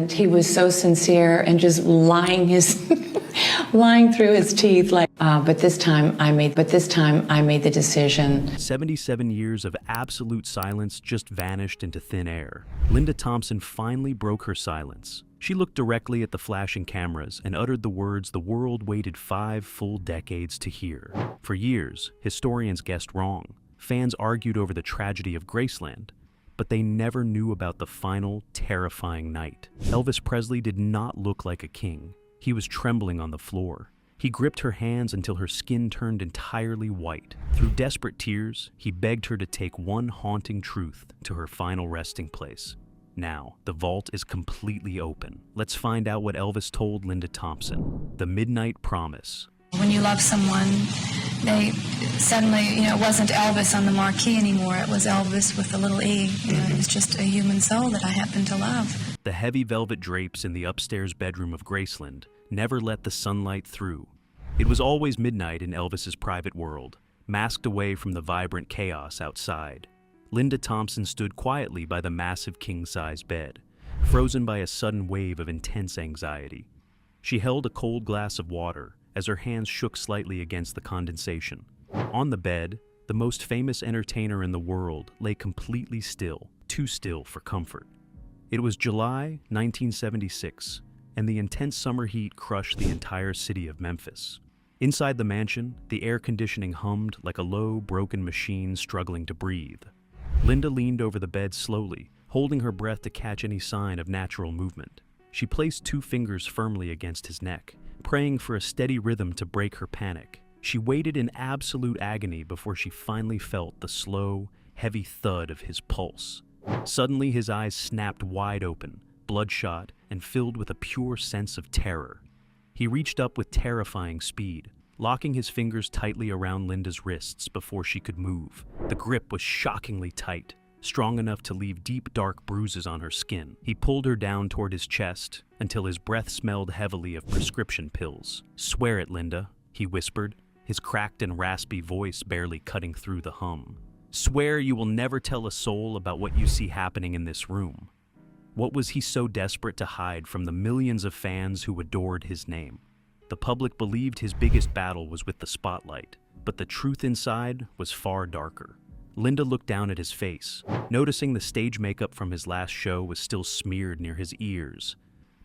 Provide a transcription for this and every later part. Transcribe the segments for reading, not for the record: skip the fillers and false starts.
And he was so sincere and just lying lying through his teeth like, but this time I made the decision. 77 years of absolute silence just vanished into thin air. Linda Thompson finally broke her silence. She looked directly at the flashing cameras and uttered the words the world waited 5 full decades to hear. For years, historians guessed wrong. Fans argued over the tragedy of Graceland, but they never knew about the final, terrifying night. Elvis Presley did not look like a king. He was trembling on the floor. He gripped her hands until her skin turned entirely white. Through desperate tears, he begged her to take one haunting truth to her final resting place. Now, the vault is completely open. Let's find out what Elvis told Linda Thompson. The Midnight Promise. When you love someone, they suddenly, it wasn't Elvis on the marquee anymore. It was Elvis with a little E. It was just a human soul that I happened to love. The heavy velvet drapes in the upstairs bedroom of Graceland never let the sunlight through. It was always midnight in Elvis's private world, masked away from the vibrant chaos outside. Linda Thompson stood quietly by the massive king-size bed, frozen by a sudden wave of intense anxiety. She held a cold glass of water as her hands shook slightly against the condensation. On the bed, the most famous entertainer in the world lay completely still, too still for comfort. It was July 1976, and the intense summer heat crushed the entire city of Memphis. Inside the mansion, the air conditioning hummed like a low, broken machine struggling to breathe. Linda leaned over the bed slowly, holding her breath to catch any sign of natural movement. She placed 2 fingers firmly against his neck, praying for a steady rhythm to break her panic. She waited in absolute agony before she finally felt the slow, heavy thud of his pulse. Suddenly, his eyes snapped wide open, bloodshot and filled with a pure sense of terror. He reached up with terrifying speed, locking his fingers tightly around Linda's wrists before she could move. The grip was shockingly tight, strong enough to leave deep, dark bruises on her skin. He pulled her down toward his chest until his breath smelled heavily of prescription pills. "Swear it, Linda," he whispered, his cracked and raspy voice barely cutting through the hum. "Swear you will never tell a soul about what you see happening in this room." What was he so desperate to hide from the millions of fans who adored his name? The public believed his biggest battle was with the spotlight, but the truth inside was far darker. Linda looked down at his face, noticing the stage makeup from his last show was still smeared near his ears.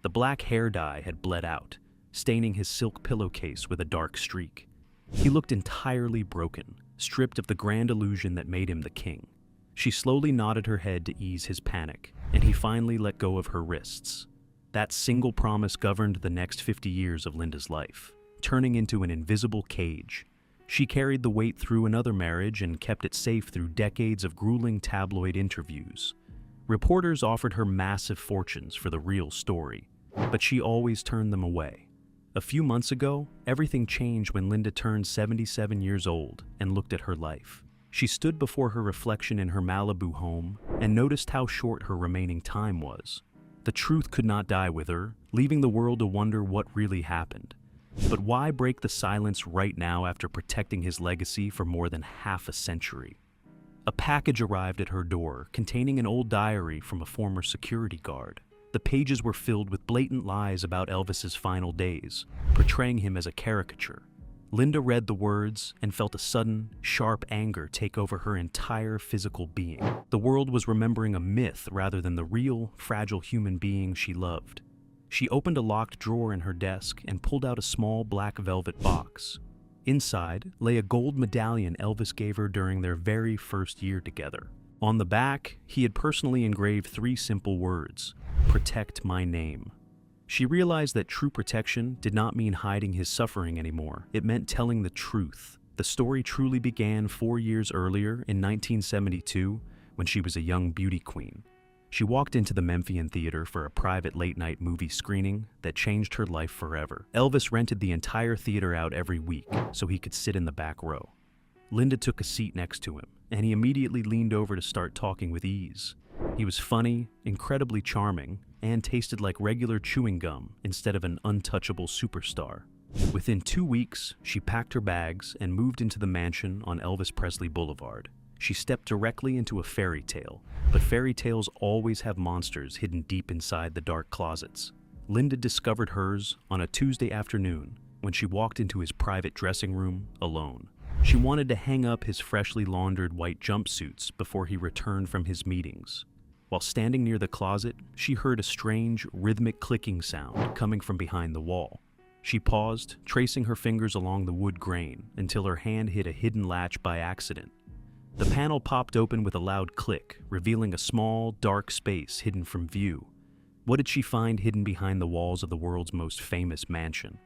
The black hair dye had bled out, staining his silk pillowcase with a dark streak. He looked entirely broken, stripped of the grand illusion that made him the king. She slowly nodded her head to ease his panic, and he finally let go of her wrists. That single promise governed the next 50 years of Linda's life, turning into an invisible cage. She carried the weight through another marriage and kept it safe through decades of grueling tabloid interviews. Reporters offered her massive fortunes for the real story, but she always turned them away. A few months ago, everything changed when Linda turned 77 years old and looked at her life. She stood before her reflection in her Malibu home and noticed how short her remaining time was. The truth could not die with her, leaving the world to wonder what really happened. But why break the silence right now after protecting his legacy for more than half a century? A package arrived at her door containing an old diary from a former security guard. The pages were filled with blatant lies about Elvis's final days, portraying him as a caricature. Linda read the words and felt a sudden, sharp anger take over her entire physical being. The world was remembering a myth rather than the real, fragile human being she loved. She opened a locked drawer in her desk and pulled out a small black velvet box. Inside lay a gold medallion Elvis gave her during their very first year together. On the back, he had personally engraved 3 simple words: "Protect my name." She realized that true protection did not mean hiding his suffering anymore. It meant telling the truth. The story truly began 4 years earlier in 1972 when she was a young beauty queen. She walked into the Memphian Theater for a private late-night movie screening that changed her life forever. Elvis rented the entire theater out every week so he could sit in the back row. Linda took a seat next to him, and he immediately leaned over to start talking with ease. He was funny, incredibly charming, and tasted like regular chewing gum instead of an untouchable superstar. Within 2 weeks, she packed her bags and moved into the mansion on Elvis Presley Boulevard. She stepped directly into a fairy tale, but fairy tales always have monsters hidden deep inside the dark closets. Linda discovered hers on a Tuesday afternoon when she walked into his private dressing room alone. She wanted to hang up his freshly laundered white jumpsuits before he returned from his meetings. While standing near the closet, she heard a strange, rhythmic clicking sound coming from behind the wall. She paused, tracing her fingers along the wood grain until her hand hit a hidden latch by accident. The panel popped open with a loud click, revealing a small, dark space hidden from view. What did she find hidden behind the walls of the world's most famous mansion?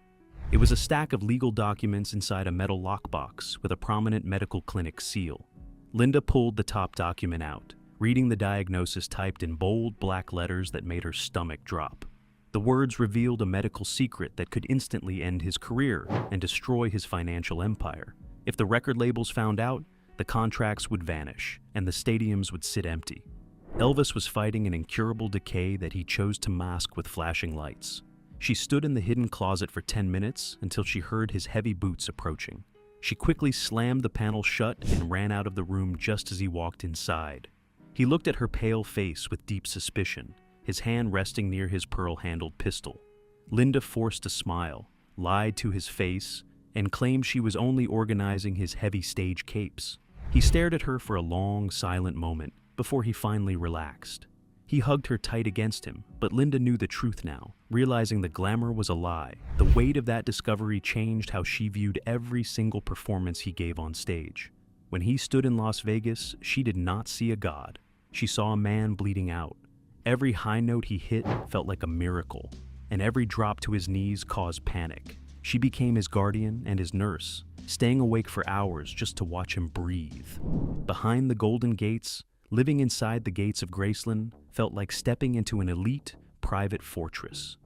It was a stack of legal documents inside a metal lockbox with a prominent medical clinic seal. Linda pulled the top document out, reading the diagnosis typed in bold black letters that made her stomach drop. The words revealed a medical secret that could instantly end his career and destroy his financial empire. If the record labels found out, the contracts would vanish and the stadiums would sit empty. Elvis was fighting an incurable decay that he chose to mask with flashing lights. She stood in the hidden closet for 10 minutes until she heard his heavy boots approaching. She quickly slammed the panel shut and ran out of the room just as he walked inside. He looked at her pale face with deep suspicion, his hand resting near his pearl-handled pistol. Linda forced a smile, lied to his face, and claimed she was only organizing his heavy stage capes. He stared at her for a long, silent moment before he finally relaxed. He hugged her tight against him, but Linda knew the truth now, realizing the glamour was a lie. The weight of that discovery changed how she viewed every single performance he gave on stage. When he stood in Las Vegas, she did not see a god. She saw a man bleeding out. Every high note he hit felt like a miracle, and every drop to his knees caused panic. She became his guardian and his nurse, staying awake for hours just to watch him breathe. Behind the Golden Gates, living inside the gates of Graceland felt like stepping into an elite, private fortress.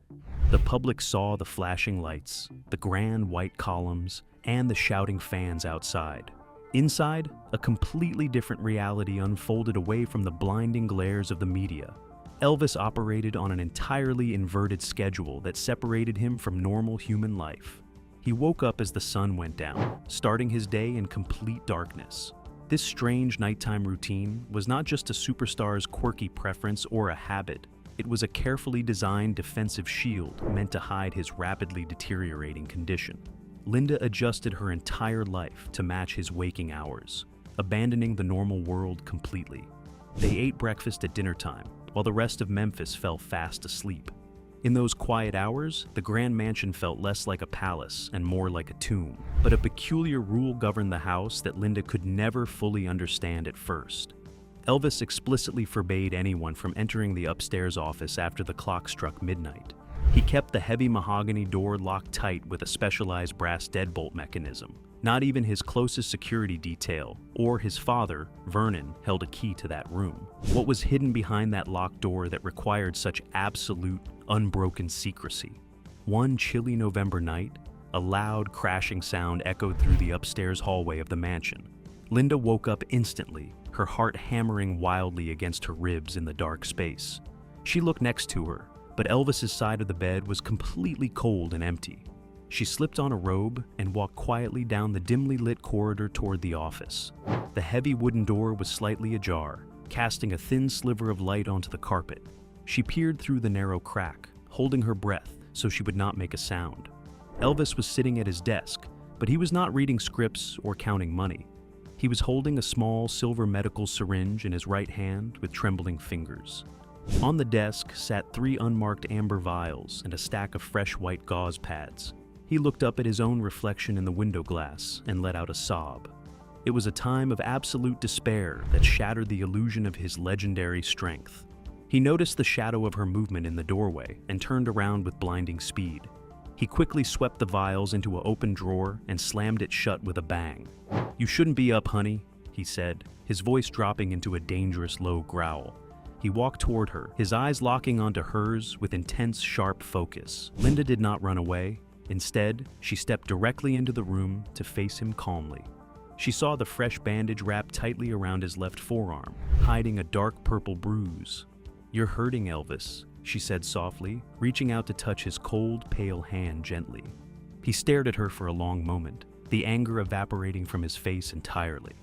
The public saw the flashing lights, the grand white columns, and the shouting fans outside. Inside, a completely different reality unfolded away from the blinding glares of the media. Elvis operated on an entirely inverted schedule that separated him from normal human life. He woke up as the sun went down, starting his day in complete darkness. This strange nighttime routine was not just a superstar's quirky preference or a habit. It was a carefully designed defensive shield meant to hide his rapidly deteriorating condition. Linda adjusted her entire life to match his waking hours, abandoning the normal world completely. They ate breakfast at dinner time, while the rest of Memphis fell fast asleep. In those quiet hours, the Grand Mansion felt less like a palace and more like a tomb. But a peculiar rule governed the house that Linda could never fully understand at first. Elvis explicitly forbade anyone from entering the upstairs office after the clock struck midnight. He kept the heavy mahogany door locked tight with a specialized brass deadbolt mechanism. Not even his closest security detail, or his father, Vernon, held a key to that room. What was hidden behind that locked door that required such absolute, unbroken secrecy? One chilly November night, a loud, crashing sound echoed through the upstairs hallway of the mansion. Linda woke up instantly, her heart hammering wildly against her ribs in the dark space. She looked next to her, but Elvis's side of the bed was completely cold and empty. She slipped on a robe and walked quietly down the dimly lit corridor toward the office. The heavy wooden door was slightly ajar, casting a thin sliver of light onto the carpet. She peered through the narrow crack, holding her breath so she would not make a sound. Elvis was sitting at his desk, but he was not reading scripts or counting money. He was holding a small silver medical syringe in his right hand with trembling fingers. On the desk sat 3 unmarked amber vials and a stack of fresh white gauze pads. He looked up at his own reflection in the window glass and let out a sob. It was a time of absolute despair that shattered the illusion of his legendary strength. He noticed the shadow of her movement in the doorway and turned around with blinding speed. He quickly swept the vials into an open drawer and slammed it shut with a bang. "You shouldn't be up, honey," he said, his voice dropping into a dangerous low growl. He walked toward her, his eyes locking onto hers with intense, sharp focus. Linda did not run away. Instead, she stepped directly into the room to face him calmly. She saw the fresh bandage wrapped tightly around his left forearm, hiding a dark purple bruise. "You're hurting, Elvis," she said softly, reaching out to touch his cold, pale hand gently. He stared at her for a long moment, the anger evaporating from his face entirely.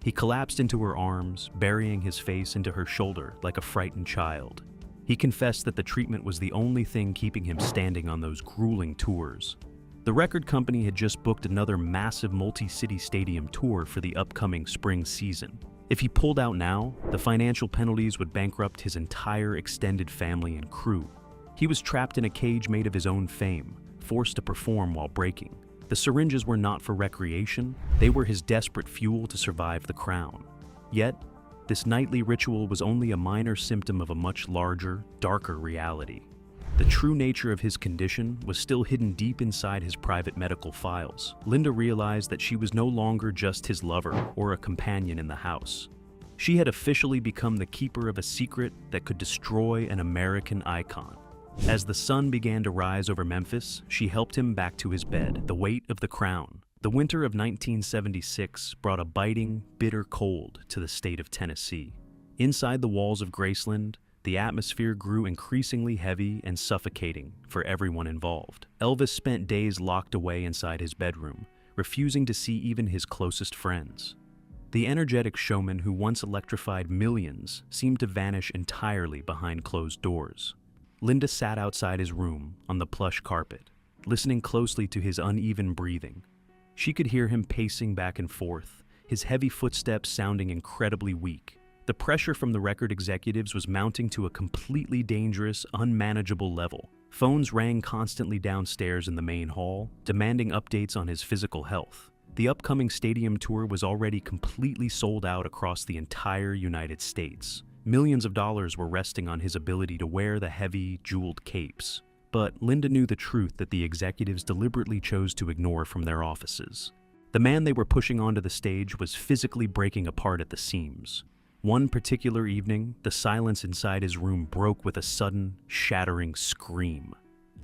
He collapsed into her arms, burying his face into her shoulder like a frightened child. He confessed that the treatment was the only thing keeping him standing on those grueling tours. The record company had just booked another massive multi-city stadium tour for the upcoming spring season. If he pulled out now, the financial penalties would bankrupt his entire extended family and crew. He was trapped in a cage made of his own fame, forced to perform while breaking. The syringes were not for recreation, they were his desperate fuel to survive the crown. Yet, this nightly ritual was only a minor symptom of a much larger, darker reality. The true nature of his condition was still hidden deep inside his private medical files. Linda realized that she was no longer just his lover or a companion in the house. She had officially become the keeper of a secret that could destroy an American icon. As the sun began to rise over Memphis, she helped him back to his bed, the weight of the crown. The winter of 1976 brought a biting, bitter cold to the state of Tennessee. Inside the walls of Graceland, the atmosphere grew increasingly heavy and suffocating for everyone involved. Elvis spent days locked away inside his bedroom, refusing to see even his closest friends. The energetic showman who once electrified millions seemed to vanish entirely behind closed doors. Linda sat outside his room on the plush carpet, listening closely to his uneven breathing. She could hear him pacing back and forth, his heavy footsteps sounding incredibly weak. The pressure from the record executives was mounting to a completely dangerous, unmanageable level. Phones rang constantly downstairs in the main hall, demanding updates on his physical health. The upcoming stadium tour was already completely sold out across the entire United States. Millions of dollars were resting on his ability to wear the heavy, jeweled capes. But Linda knew the truth that the executives deliberately chose to ignore from their offices. The man they were pushing onto the stage was physically breaking apart at the seams. One particular evening, the silence inside his room broke with a sudden, shattering scream.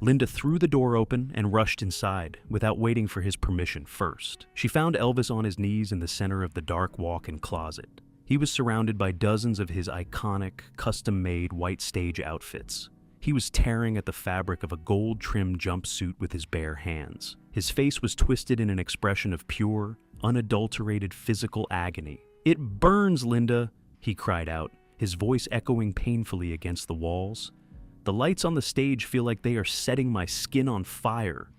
Linda threw the door open and rushed inside, without waiting for his permission first. She found Elvis on his knees in the center of the dark walk-in closet. He was surrounded by dozens of his iconic, custom-made white stage outfits. He was tearing at the fabric of a gold-trimmed jumpsuit with his bare hands. His face was twisted in an expression of pure, unadulterated physical agony. "It burns, Linda!" he cried out, his voice echoing painfully against the walls. "The lights on the stage feel like they are setting my skin on fire."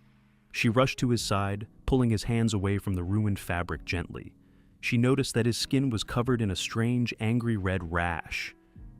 She rushed to his side, pulling his hands away from the ruined fabric gently. She noticed that his skin was covered in a strange, angry red rash.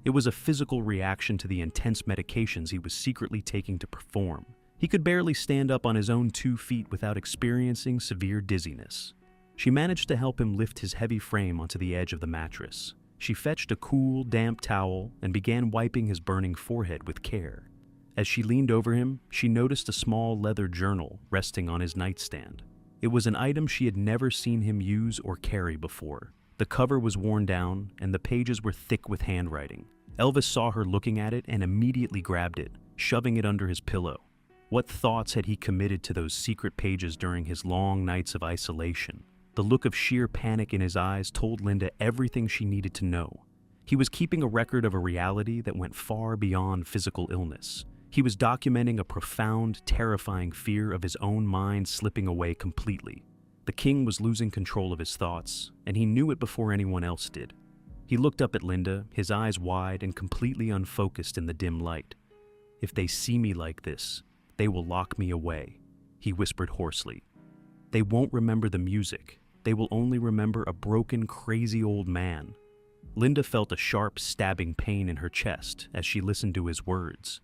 It was a physical reaction to the intense medications he was secretly taking to perform. He could barely stand up on his own 2 feet without experiencing severe dizziness. She managed to help him lift his heavy frame onto the edge of the mattress. She fetched a cool, damp towel and began wiping his burning forehead with care. As she leaned over him, she noticed a small leather journal resting on his nightstand. It was an item she had never seen him use or carry before. The cover was worn down, and the pages were thick with handwriting. Elvis saw her looking at it and immediately grabbed it, shoving it under his pillow. What thoughts had he committed to those secret pages during his long nights of isolation? The look of sheer panic in his eyes told Linda everything she needed to know. He was keeping a record of a reality that went far beyond physical illness. He was documenting a profound, terrifying fear of his own mind slipping away completely. The king was losing control of his thoughts, and he knew it before anyone else did. He looked up at Linda, his eyes wide and completely unfocused in the dim light. "If they see me like this, they will lock me away," he whispered hoarsely. "They won't remember the music. They will only remember a broken, crazy old man." Linda felt a sharp, stabbing pain in her chest as she listened to his words.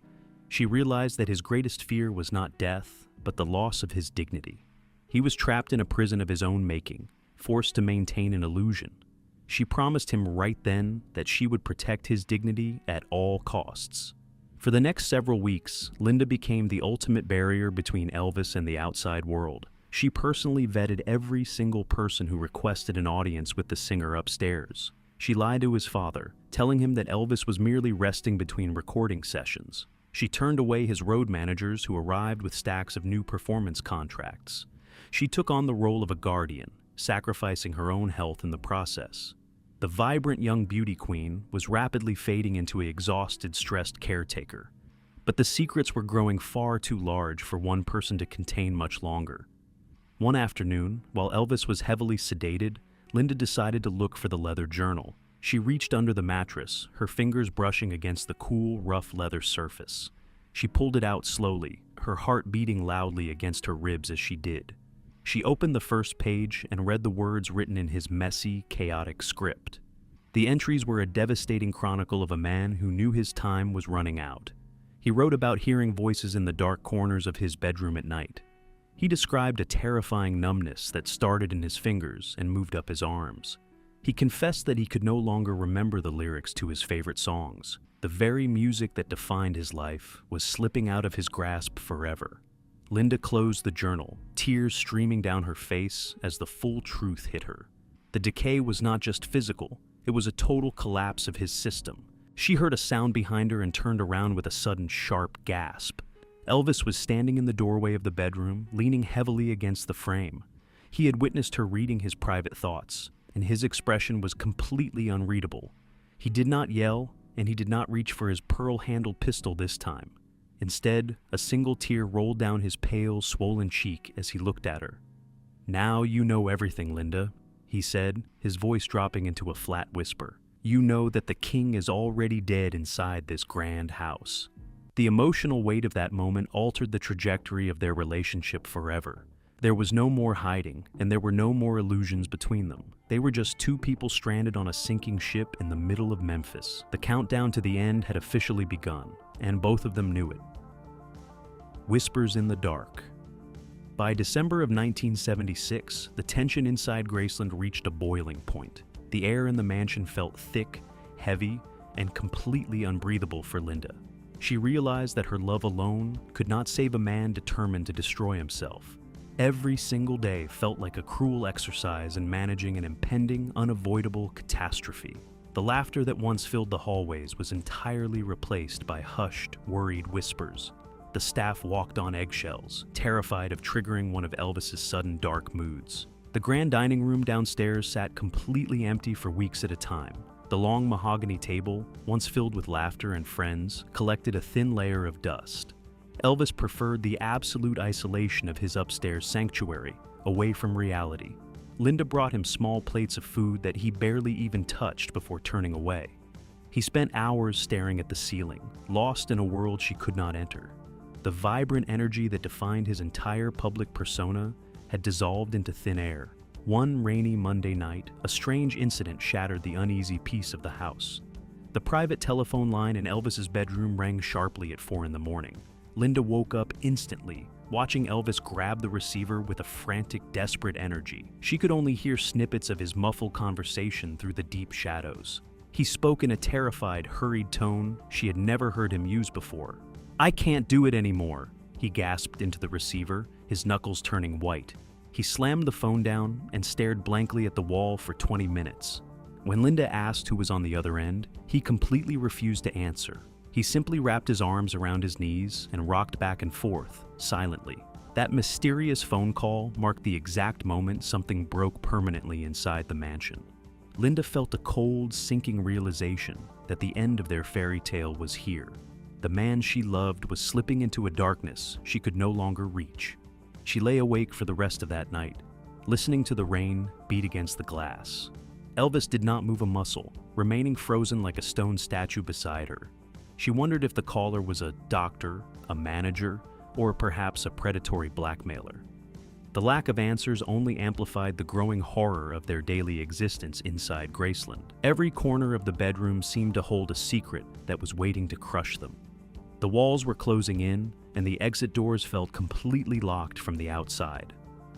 She realized that his greatest fear was not death, but the loss of his dignity. He was trapped in a prison of his own making, forced to maintain an illusion. She promised him right then that she would protect his dignity at all costs. For the next several weeks, Linda became the ultimate barrier between Elvis and the outside world. She personally vetted every single person who requested an audience with the singer upstairs. She lied to his father, telling him that Elvis was merely resting between recording sessions. She turned away his road managers who arrived with stacks of new performance contracts. She took on the role of a guardian, sacrificing her own health in the process. The vibrant young beauty queen was rapidly fading into an exhausted, stressed caretaker. But the secrets were growing far too large for one person to contain much longer. One afternoon, while Elvis was heavily sedated, Linda decided to look for the leather journal. She reached under the mattress, her fingers brushing against the cool, rough leather surface. She pulled it out slowly, her heart beating loudly against her ribs as she did. She opened the first page and read the words written in his messy, chaotic script. The entries were a devastating chronicle of a man who knew his time was running out. He wrote about hearing voices in the dark corners of his bedroom at night. He described a terrifying numbness that started in his fingers and moved up his arms. He confessed that he could no longer remember the lyrics to his favorite songs. The very music that defined his life was slipping out of his grasp forever. Linda closed the journal, tears streaming down her face as the full truth hit her. The decay was not just physical, it was a total collapse of his system. She heard a sound behind her and turned around with a sudden sharp gasp. Elvis was standing in the doorway of the bedroom, leaning heavily against the frame. He had witnessed her reading his private thoughts, and his expression was completely unreadable. He did not yell, and he did not reach for his pearl-handled pistol this time. Instead, a single tear rolled down his pale, swollen cheek as he looked at her. "Now you know everything, Linda," he said, his voice dropping into a flat whisper. "You know that the king is already dead inside this grand house." The emotional weight of that moment altered the trajectory of their relationship forever. There was no more hiding, and there were no more illusions between them. They were just two people stranded on a sinking ship in the middle of Memphis. The countdown to the end had officially begun, and both of them knew it. Whispers in the dark. By December of 1976, the tension inside Graceland reached a boiling point. The air in the mansion felt thick, heavy, and completely unbreathable for Linda. She realized that her love alone could not save a man determined to destroy himself. Every single day felt like a cruel exercise in managing an impending, unavoidable catastrophe. The laughter that once filled the hallways was entirely replaced by hushed, worried whispers. The staff walked on eggshells, terrified of triggering one of Elvis's sudden dark moods. The grand dining room downstairs sat completely empty for weeks at a time. The long mahogany table, once filled with laughter and friends, collected a thin layer of dust. Elvis preferred the absolute isolation of his upstairs sanctuary, away from reality. Linda brought him small plates of food that he barely even touched before turning away. He spent hours staring at the ceiling, lost in a world she could not enter. The vibrant energy that defined his entire public persona had dissolved into thin air. One rainy Monday night, a strange incident shattered the uneasy peace of the house. The private telephone line in Elvis's bedroom rang sharply at 4 a.m. Linda woke up instantly, watching Elvis grab the receiver with a frantic, desperate energy. She could only hear snippets of his muffled conversation through the deep shadows. He spoke in a terrified, hurried tone she had never heard him use before. "I can't do it anymore," he gasped into the receiver, his knuckles turning white. He slammed the phone down and stared blankly at the wall for 20 minutes. When Linda asked who was on the other end, he completely refused to answer. He simply wrapped his arms around his knees and rocked back and forth, silently. That mysterious phone call marked the exact moment something broke permanently inside the mansion. Linda felt a cold, sinking realization that the end of their fairy tale was here. The man she loved was slipping into a darkness she could no longer reach. She lay awake for the rest of that night, listening to the rain beat against the glass. Elvis did not move a muscle, remaining frozen like a stone statue beside her. She wondered if the caller was a doctor, a manager, or perhaps a predatory blackmailer. The lack of answers only amplified the growing horror of their daily existence inside Graceland. Every corner of the bedroom seemed to hold a secret that was waiting to crush them. The walls were closing in, and the exit doors felt completely locked from the outside.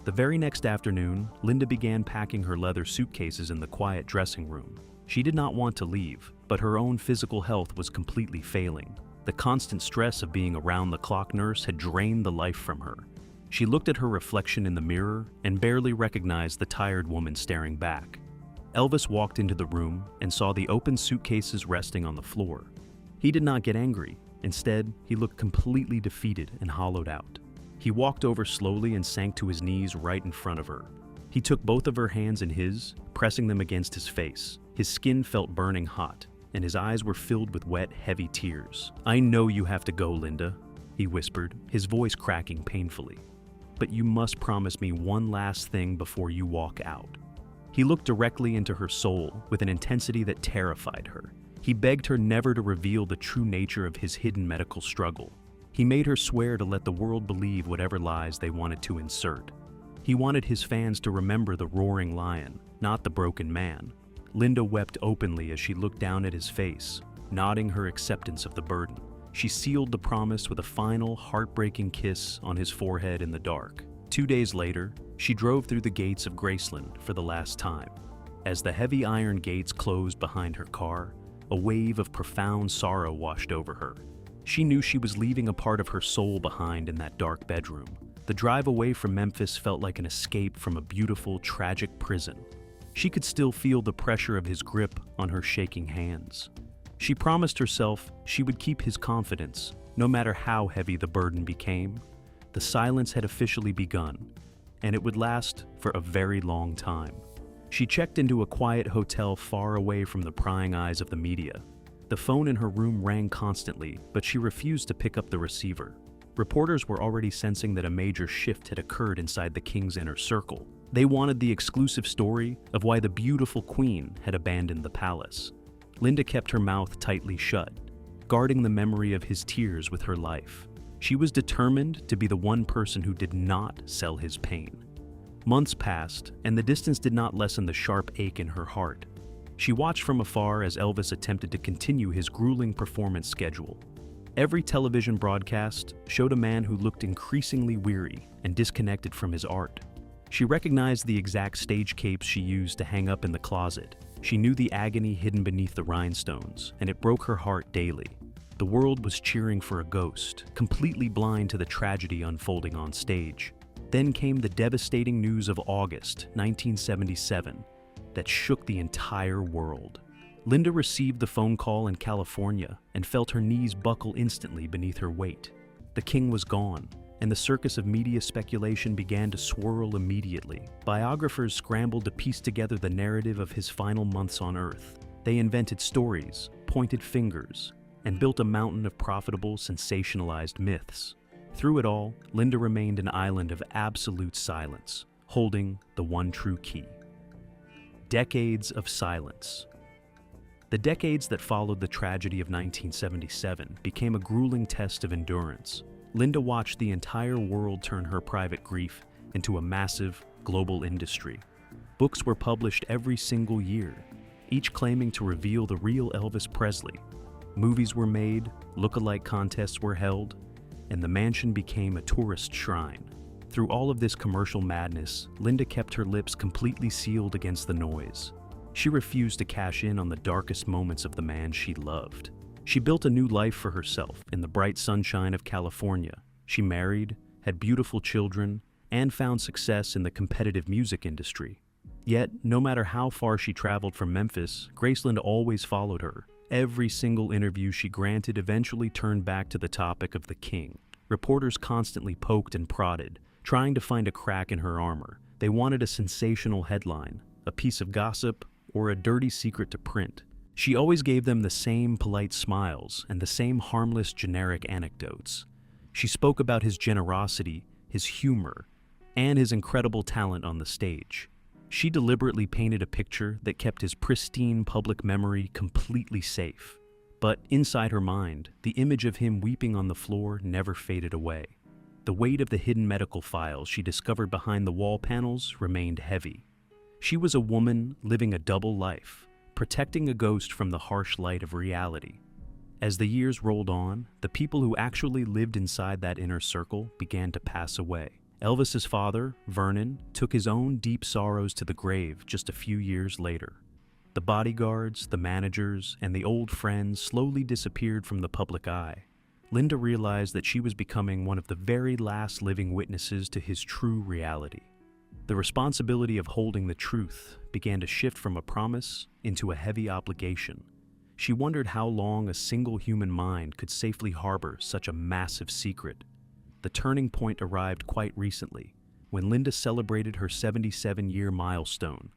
The very next afternoon, Linda began packing her leather suitcases in the quiet dressing room. She did not want to leave, but her own physical health was completely failing. The constant stress of being a round-the-clock nurse had drained the life from her. She looked at her reflection in the mirror and barely recognized the tired woman staring back. Elvis walked into the room and saw the open suitcases resting on the floor. He did not get angry. Instead, he looked completely defeated and hollowed out. He walked over slowly and sank to his knees right in front of her. He took both of her hands in his, pressing them against his face. His skin felt burning hot, and his eyes were filled with wet, heavy tears. "I know you have to go, Linda," he whispered, his voice cracking painfully. "But you must promise me one last thing before you walk out." He looked directly into her soul with an intensity that terrified her. He begged her never to reveal the true nature of his hidden medical struggle. He made her swear to let the world believe whatever lies they wanted to insert. He wanted his fans to remember the roaring lion, not the broken man. Linda wept openly as she looked down at his face, nodding her acceptance of the burden. She sealed the promise with a final, heartbreaking kiss on his forehead in the dark. 2 days later, she drove through the gates of Graceland for the last time. As the heavy iron gates closed behind her car, a wave of profound sorrow washed over her. She knew she was leaving a part of her soul behind in that dark bedroom. The drive away from Memphis felt like an escape from a beautiful, tragic prison. She could still feel the pressure of his grip on her shaking hands. She promised herself she would keep his confidence, no matter how heavy the burden became. The silence had officially begun, and it would last for a very long time. She checked into a quiet hotel far away from the prying eyes of the media. The phone in her room rang constantly, but she refused to pick up the receiver. Reporters were already sensing that a major shift had occurred inside the king's inner circle. They wanted the exclusive story of why the beautiful queen had abandoned the palace. Linda kept her mouth tightly shut, guarding the memory of his tears with her life. She was determined to be the one person who did not sell his pain. Months passed, and the distance did not lessen the sharp ache in her heart. She watched from afar as Elvis attempted to continue his grueling performance schedule. Every television broadcast showed a man who looked increasingly weary and disconnected from his art. She recognized the exact stage capes she used to hang up in the closet. She knew the agony hidden beneath the rhinestones, and it broke her heart daily. The world was cheering for a ghost, completely blind to the tragedy unfolding on stage. Then came the devastating news of August 1977 that shook the entire world. Linda received the phone call in California and felt her knees buckle instantly beneath her weight. The king was gone, and the circus of media speculation began to swirl immediately. Biographers scrambled to piece together the narrative of his final months on Earth. They invented stories, pointed fingers, and built a mountain of profitable, sensationalized myths. Through it all, Linda remained an island of absolute silence, holding the one true key. Decades of silence. The decades that followed the tragedy of 1977 became a grueling test of endurance. Linda watched the entire world turn her private grief into a massive, global industry. Books were published every single year, each claiming to reveal the real Elvis Presley. Movies were made, look-alike contests were held, and the mansion became a tourist shrine. Through all of this commercial madness, Linda kept her lips completely sealed against the noise. She refused to cash in on the darkest moments of the man she loved. She built a new life for herself in the bright sunshine of California. She married, had beautiful children, and found success in the competitive music industry. Yet, no matter how far she traveled from Memphis, Graceland always followed her. Every single interview she granted eventually turned back to the topic of the king. Reporters constantly poked and prodded, trying to find a crack in her armor. They wanted a sensational headline, a piece of gossip, or a dirty secret to print. She always gave them the same polite smiles and the same harmless generic anecdotes. She spoke about his generosity, his humor, and his incredible talent on the stage. She deliberately painted a picture that kept his pristine public memory completely safe. But inside her mind, the image of him weeping on the floor never faded away. The weight of the hidden medical files she discovered behind the wall panels remained heavy. She was a woman living a double life, protecting a ghost from the harsh light of reality. As the years rolled on, the people who actually lived inside that inner circle began to pass away. Elvis's father, Vernon, took his own deep sorrows to the grave just a few years later. The bodyguards, the managers, and the old friends slowly disappeared from the public eye. Linda realized that she was becoming one of the very last living witnesses to his true reality. The responsibility of holding the truth began to shift from a promise into a heavy obligation. She wondered how long a single human mind could safely harbor such a massive secret. The turning point arrived quite recently, when Linda celebrated her 77-year milestone.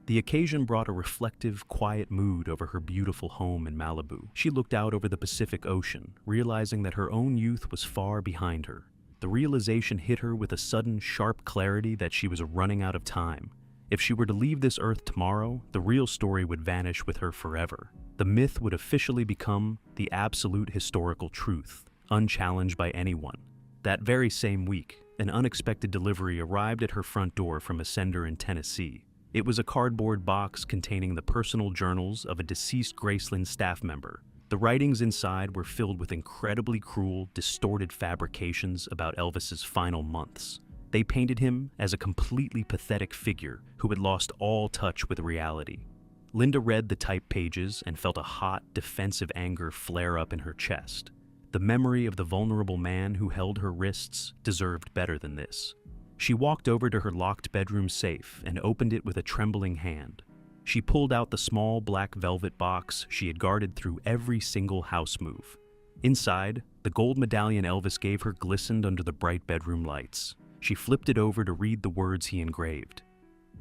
The occasion brought a reflective, quiet mood over her beautiful home in Malibu. She looked out over the Pacific Ocean, realizing that her own youth was far behind her. The realization hit her with a sudden, sharp clarity that she was running out of time. If she were to leave this earth tomorrow, the real story would vanish with her forever. The myth would officially become the absolute historical truth, unchallenged by anyone. That very same week, an unexpected delivery arrived at her front door from a sender in Tennessee. It was a cardboard box containing the personal journals of a deceased Graceland staff member. The writings inside were filled with incredibly cruel, distorted fabrications about Elvis's final months. They painted him as a completely pathetic figure who had lost all touch with reality. Linda read the typed pages and felt a hot, defensive anger flare up in her chest. The memory of the vulnerable man who held her wrists deserved better than this. She walked over to her locked bedroom safe and opened it with a trembling hand. She pulled out the small black velvet box she had guarded through every single house move. Inside, the gold medallion Elvis gave her glistened under the bright bedroom lights. She flipped it over to read the words he engraved.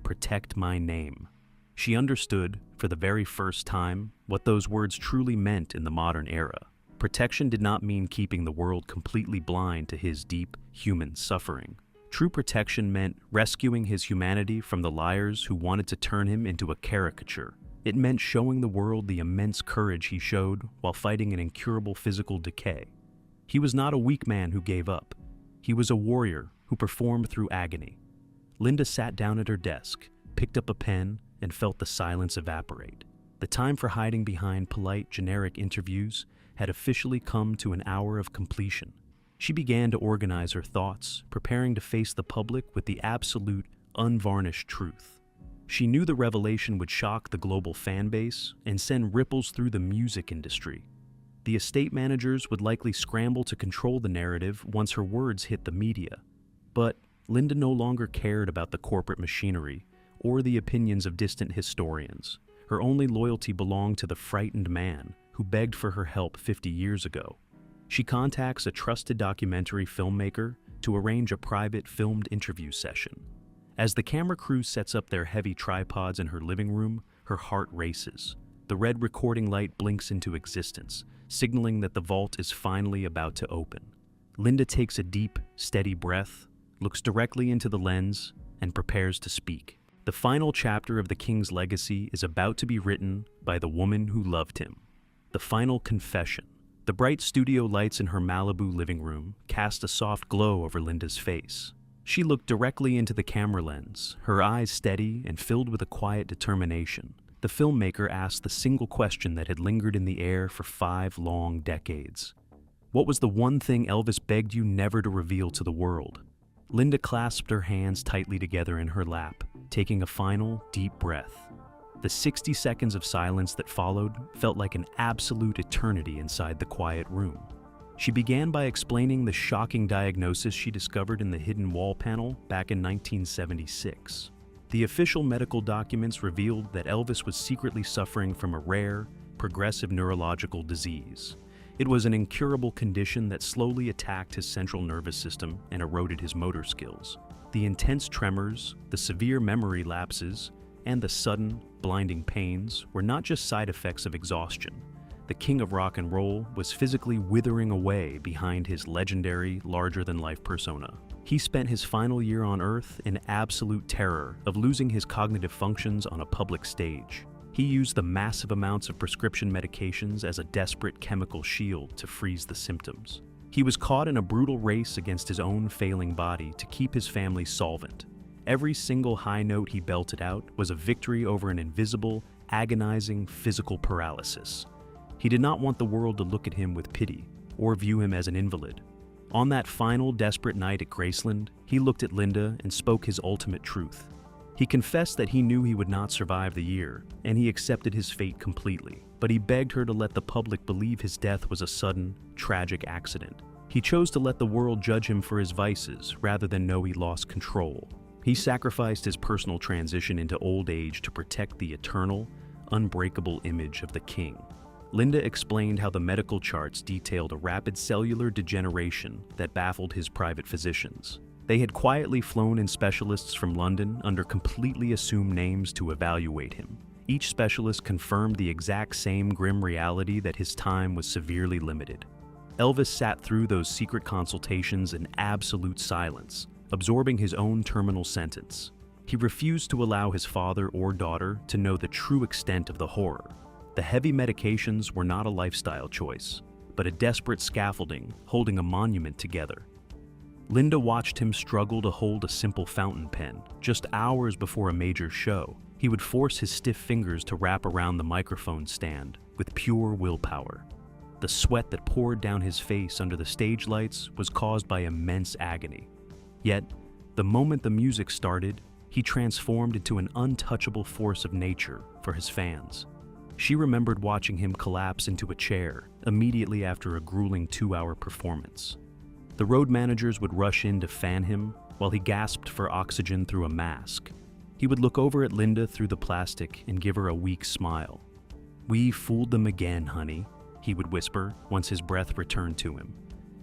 "Protect my name." She understood, for the very first time, what those words truly meant in the modern era. Protection did not mean keeping the world completely blind to his deep, human suffering. True protection meant rescuing his humanity from the liars who wanted to turn him into a caricature. It meant showing the world the immense courage he showed while fighting an incurable physical decay. He was not a weak man who gave up. He was a warrior who performed through agony. Linda sat down at her desk, picked up a pen, and felt the silence evaporate. The time for hiding behind polite, generic interviews had officially come to an hour of completion. She began to organize her thoughts, preparing to face the public with the absolute, unvarnished truth. She knew the revelation would shock the global fan base and send ripples through the music industry. The estate managers would likely scramble to control the narrative once her words hit the media. But Linda no longer cared about the corporate machinery or the opinions of distant historians. Her only loyalty belonged to the frightened man who begged for her help 50 years ago. She contacts a trusted documentary filmmaker to arrange a private filmed interview session. As the camera crew sets up their heavy tripods in her living room, her heart races. The red recording light blinks into existence, signaling that the vault is finally about to open. Linda takes a deep, steady breath, looks directly into the lens, and prepares to speak. The final chapter of the king's legacy is about to be written by the woman who loved him. The final confession. The bright studio lights in her Malibu living room cast a soft glow over Linda's face. She looked directly into the camera lens, her eyes steady and filled with a quiet determination. The filmmaker asked the single question that had lingered in the air for 5 long decades. What was the one thing Elvis begged you never to reveal to the world? Linda clasped her hands tightly together in her lap, taking a final, deep breath. The 60 seconds of silence that followed felt like an absolute eternity inside the quiet room. She began by explaining the shocking diagnosis she discovered in the hidden wall panel back in 1976. The official medical documents revealed that Elvis was secretly suffering from a rare, progressive neurological disease. It was an incurable condition that slowly attacked his central nervous system and eroded his motor skills. The intense tremors, the severe memory lapses, and the sudden, blinding pains were not just side effects of exhaustion. The king of rock and roll was physically withering away behind his legendary, larger-than-life persona. He spent his final year on Earth in absolute terror of losing his cognitive functions on a public stage. He used the massive amounts of prescription medications as a desperate chemical shield to freeze the symptoms. He was caught in a brutal race against his own failing body to keep his family solvent. Every single high note he belted out was a victory over an invisible, agonizing physical paralysis. He did not want the world to look at him with pity or view him as an invalid. On that final, desperate night at Graceland, he looked at Linda and spoke his ultimate truth. He confessed that he knew he would not survive the year, and he accepted his fate completely. But he begged her to let the public believe his death was a sudden, tragic accident. He chose to let the world judge him for his vices rather than know he lost control. He sacrificed his personal transition into old age to protect the eternal, unbreakable image of the king. Linda explained how the medical charts detailed a rapid cellular degeneration that baffled his private physicians. They had quietly flown in specialists from London under completely assumed names to evaluate him. Each specialist confirmed the exact same grim reality that his time was severely limited. Elvis sat through those secret consultations in absolute silence, absorbing his own terminal sentence. He refused to allow his father or daughter to know the true extent of the horror. The heavy medications were not a lifestyle choice, but a desperate scaffolding holding a monument together. Linda watched him struggle to hold a simple fountain pen. Just hours before a major show, he would force his stiff fingers to wrap around the microphone stand with pure willpower. The sweat that poured down his face under the stage lights was caused by immense agony. Yet, the moment the music started, he transformed into an untouchable force of nature for his fans. She remembered watching him collapse into a chair immediately after a grueling 2-hour performance. The road managers would rush in to fan him while he gasped for oxygen through a mask. He would look over at Linda through the plastic and give her a weak smile. "We fooled them again, honey," he would whisper once his breath returned to him.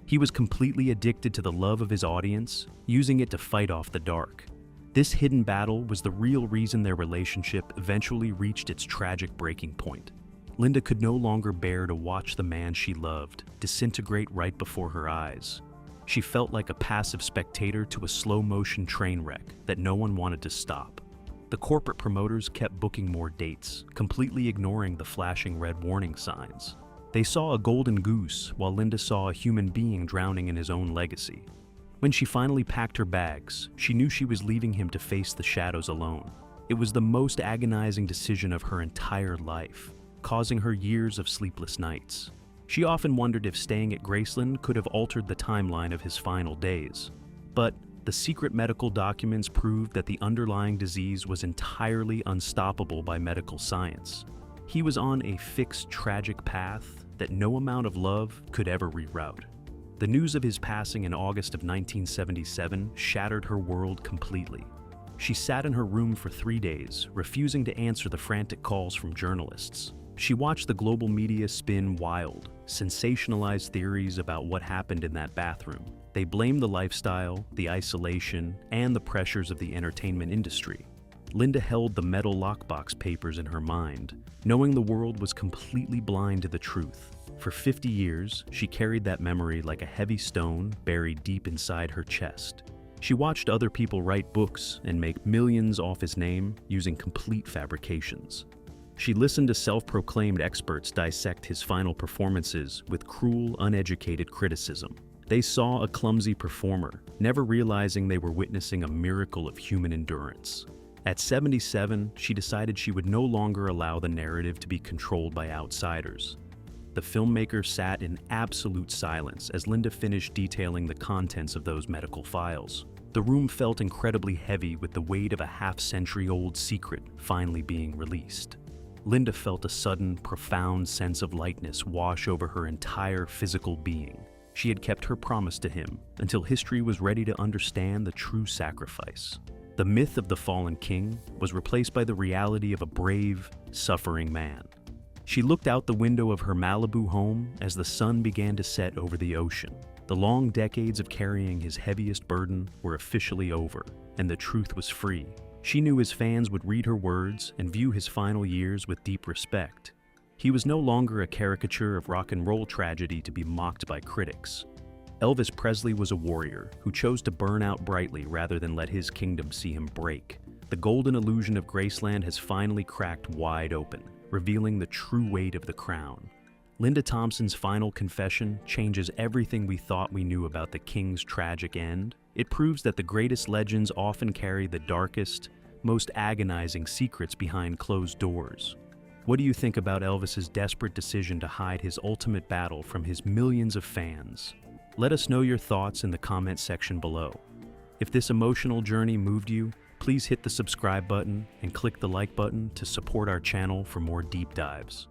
He was completely addicted to the love of his audience, using it to fight off the dark. This hidden battle was the real reason their relationship eventually reached its tragic breaking point. Linda could no longer bear to watch the man she loved disintegrate right before her eyes. She felt like a passive spectator to a slow-motion train wreck that no one wanted to stop. The corporate promoters kept booking more dates, completely ignoring the flashing red warning signs. They saw a golden goose, while Linda saw a human being drowning in his own legacy. When she finally packed her bags, she knew she was leaving him to face the shadows alone. It was the most agonizing decision of her entire life, causing her years of sleepless nights. She often wondered if staying at Graceland could have altered the timeline of his final days. But the secret medical documents proved that the underlying disease was entirely unstoppable by medical science. He was on a fixed, tragic path that no amount of love could ever reroute. The news of his passing in August of 1977 shattered her world completely. She sat in her room for 3 days, refusing to answer the frantic calls from journalists. She watched the global media spin wild, sensationalized theories about what happened in that bathroom. They blamed the lifestyle, the isolation, and the pressures of the entertainment industry. Linda held the metal lockbox papers in her mind, knowing the world was completely blind to the truth. For 50 years, she carried that memory like a heavy stone buried deep inside her chest. She watched other people write books and make millions off his name using complete fabrications. She listened to self-proclaimed experts dissect his final performances with cruel, uneducated criticism. They saw a clumsy performer, never realizing they were witnessing a miracle of human endurance. At 77, she decided she would no longer allow the narrative to be controlled by outsiders. The filmmaker sat in absolute silence as Linda finished detailing the contents of those medical files. The room felt incredibly heavy with the weight of a half-century-old secret finally being released. Linda felt a sudden, profound sense of lightness wash over her entire physical being. She had kept her promise to him until history was ready to understand the true sacrifice. The myth of the fallen king was replaced by the reality of a brave, suffering man. She looked out the window of her Malibu home as the sun began to set over the ocean. The long decades of carrying his heaviest burden were officially over, and the truth was free. She knew his fans would read her words and view his final years with deep respect. He was no longer a caricature of rock and roll tragedy to be mocked by critics. Elvis Presley was a warrior who chose to burn out brightly rather than let his kingdom see him break. The golden illusion of Graceland has finally cracked wide open, revealing the true weight of the crown. Linda Thompson's final confession changes everything we thought we knew about the king's tragic end. It proves that the greatest legends often carry the darkest, most agonizing secrets behind closed doors. What do you think about Elvis's desperate decision to hide his ultimate battle from his millions of fans? Let us know your thoughts in the comment section below. If this emotional journey moved you, please hit the subscribe button and click the like button to support our channel for more deep dives.